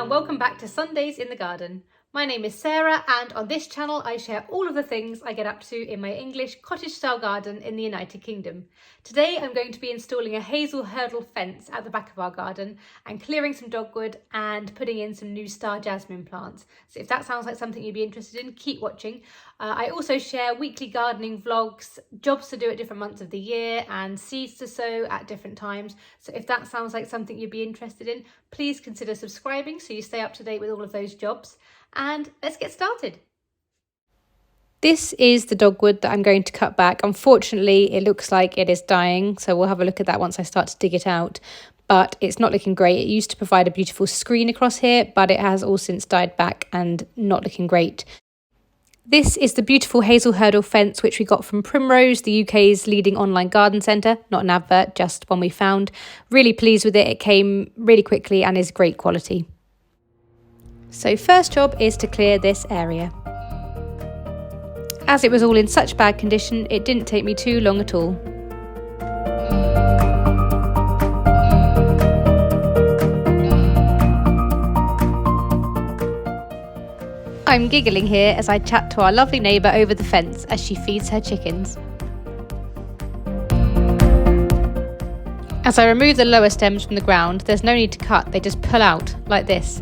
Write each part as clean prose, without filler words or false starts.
and welcome back to Sundays in the Garden. My name is Sarah, and on this channel I share all of the things I get up to in my English cottage style garden in the United Kingdom. Today I'm going to be installing a hazel hurdle fence at the back of our garden and clearing some dogwood and putting in some new Star Jasmine plants. So if that sounds like something you'd be interested in, keep watching. I also share weekly gardening vlogs, jobs to do at different months of the year and seeds to sow at different times. So if that sounds like something you'd be interested in, please consider subscribing so you stay up to date with all of those jobs. And let's get started. This is the dogwood that I'm going to cut back. Unfortunately, it looks like it is dying, so we'll have a look at that once I start to dig it out. But it's not looking great. It used to provide a beautiful screen across here, but it has all since died back and not looking great. This is the beautiful hazel hurdle fence which we got from Primrose, the UK's leading online garden centre. Not an advert, just one we found. Really pleased with it. It came really quickly and is great quality. So first job is to clear this area. As it was all in such bad condition, it didn't take me too long at all. I'm giggling here as I chat to our lovely neighbour over the fence as she feeds her chickens. As I remove the lower stems from the ground, there's no need to cut, they just pull out like this,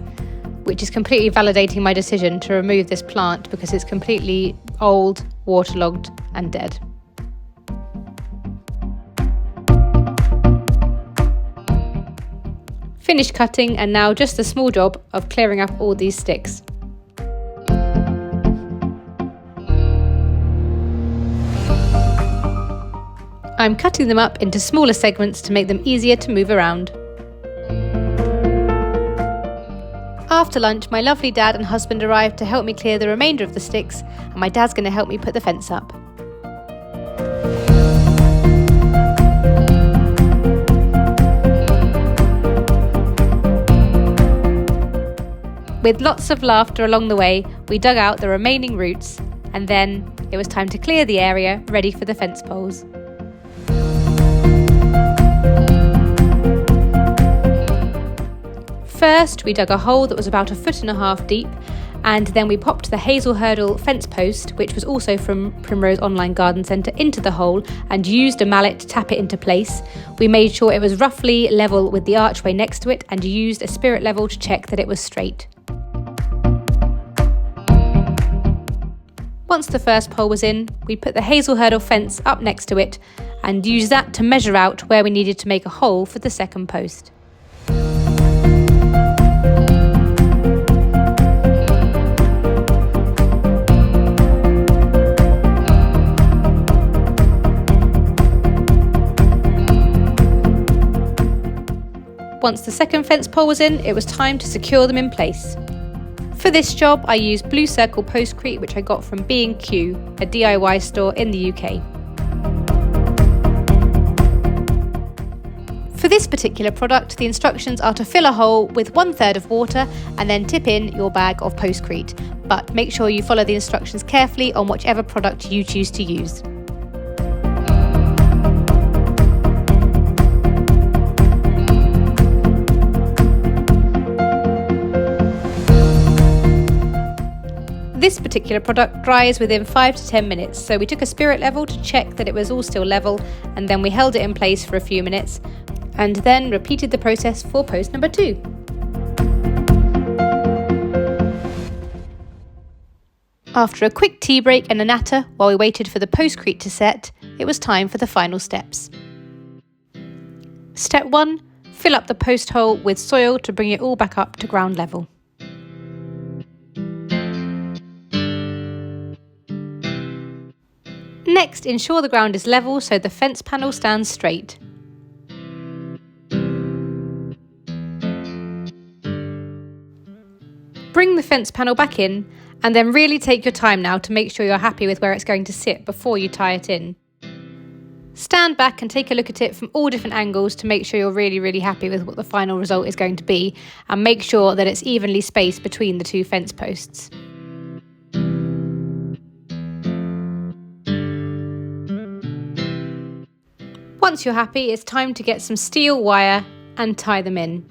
which is completely validating my decision to remove this plant because it's completely old, waterlogged and dead. Finished cutting, and now just the small job of clearing up all these sticks. I'm cutting them up into smaller segments to make them easier to move around. After lunch, my lovely dad and husband arrived to help me clear the remainder of the sticks, and my dad's going to help me put the fence up. With lots of laughter along the way, we dug out the remaining roots, and then it was time to clear the area ready for the fence poles. First, we dug a hole that was about 1.5 feet deep, and then we popped the hazel hurdle fence post, which was also from Primrose Online Garden Centre, into the hole and used a mallet to tap it into place. We made sure it was roughly level with the archway next to it and used a spirit level to check that it was straight. Once the first pole was in, we put the hazel hurdle fence up next to it and used that to measure out where we needed to make a hole for the second post. Once the second fence pole was in, it was time to secure them in place. For this job, I used Blue Circle postcrete, which I got from B&Q, a DIY store in the UK. For this particular product, the instructions are to fill a hole with 1/3 of water and then tip in your bag of postcrete, but make sure you follow the instructions carefully on whichever product you choose to use. This particular product dries within 5 to 10 minutes, so we took a spirit level to check that it was all still level, and then we held it in place for a few minutes, and then repeated the process for post number 2. After a quick tea break and a natter while we waited for the postcrete to set, it was time for the final steps. Step 1, fill up the post hole with soil to bring it all back up to ground level. Next, ensure the ground is level so the fence panel stands straight. Bring the fence panel back in, and then really take your time now to make sure you're happy with where it's going to sit before you tie it in. Stand back and take a look at it from all different angles to make sure you're really happy with what the final result is going to be, and make sure that it's evenly spaced between the two fence posts. Once you're happy, it's time to get some steel wire and tie them in.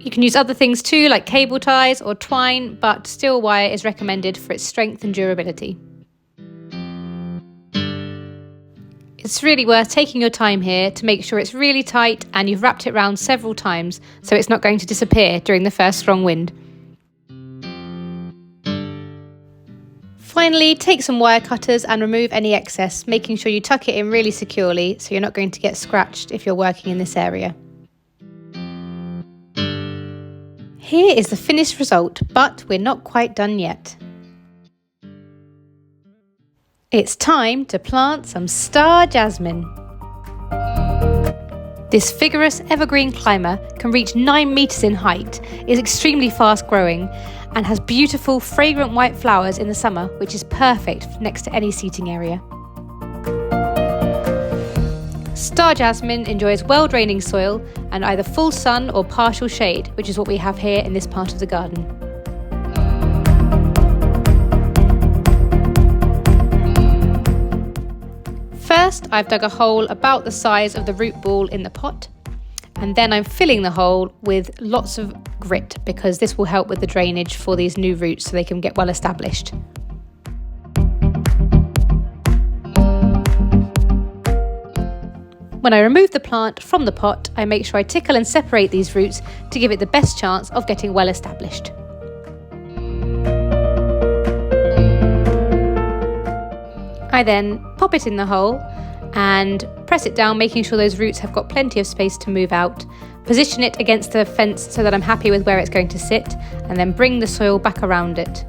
You can use other things too, like cable ties or twine, but steel wire is recommended for its strength and durability. It's really worth taking your time here to make sure it's really tight and you've wrapped it round several times so it's not going to disappear during the first strong wind. Finally, take some wire cutters and remove any excess, making sure you tuck it in really securely so you're not going to get scratched if you're working in this area. Here is the finished result, but we're not quite done yet. It's time to plant some Star Jasmine. This vigorous evergreen climber can reach 9 metres in height, is extremely fast growing and has beautiful fragrant white flowers in the summer, which is perfect next to any seating area. Star Jasmine enjoys well-draining soil and either full sun or partial shade, which is what we have here in this part of the garden. First, I've dug a hole about the size of the root ball in the pot, and then I'm filling the hole with lots of grit because this will help with the drainage for these new roots so they can get well established. When I remove the plant from the pot, I make sure I tickle and separate these roots to give it the best chance of getting well established. I then pop it in the hole and press it down, making sure those roots have got plenty of space to move out. Position it against the fence so that I'm happy with where it's going to sit, and then bring the soil back around it.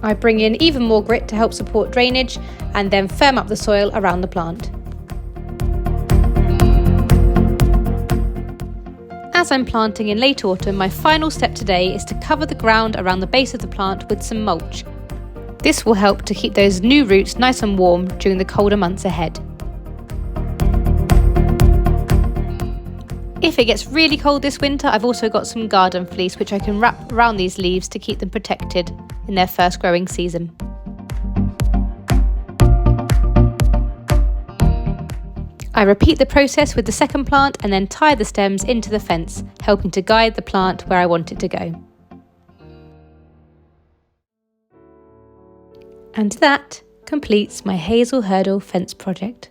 I bring in even more grit to help support drainage and then firm up the soil around the plant. As I'm planting in late autumn, my final step today is to cover the ground around the base of the plant with some mulch. This will help to keep those new roots nice and warm during the colder months ahead. If it gets really cold this winter, I've also got some garden fleece which I can wrap around these leaves to keep them protected in their first growing season. I repeat the process with the second plant and then tie the stems into the fence, helping to guide the plant where I want it to go. And that completes my hazel hurdle fence project.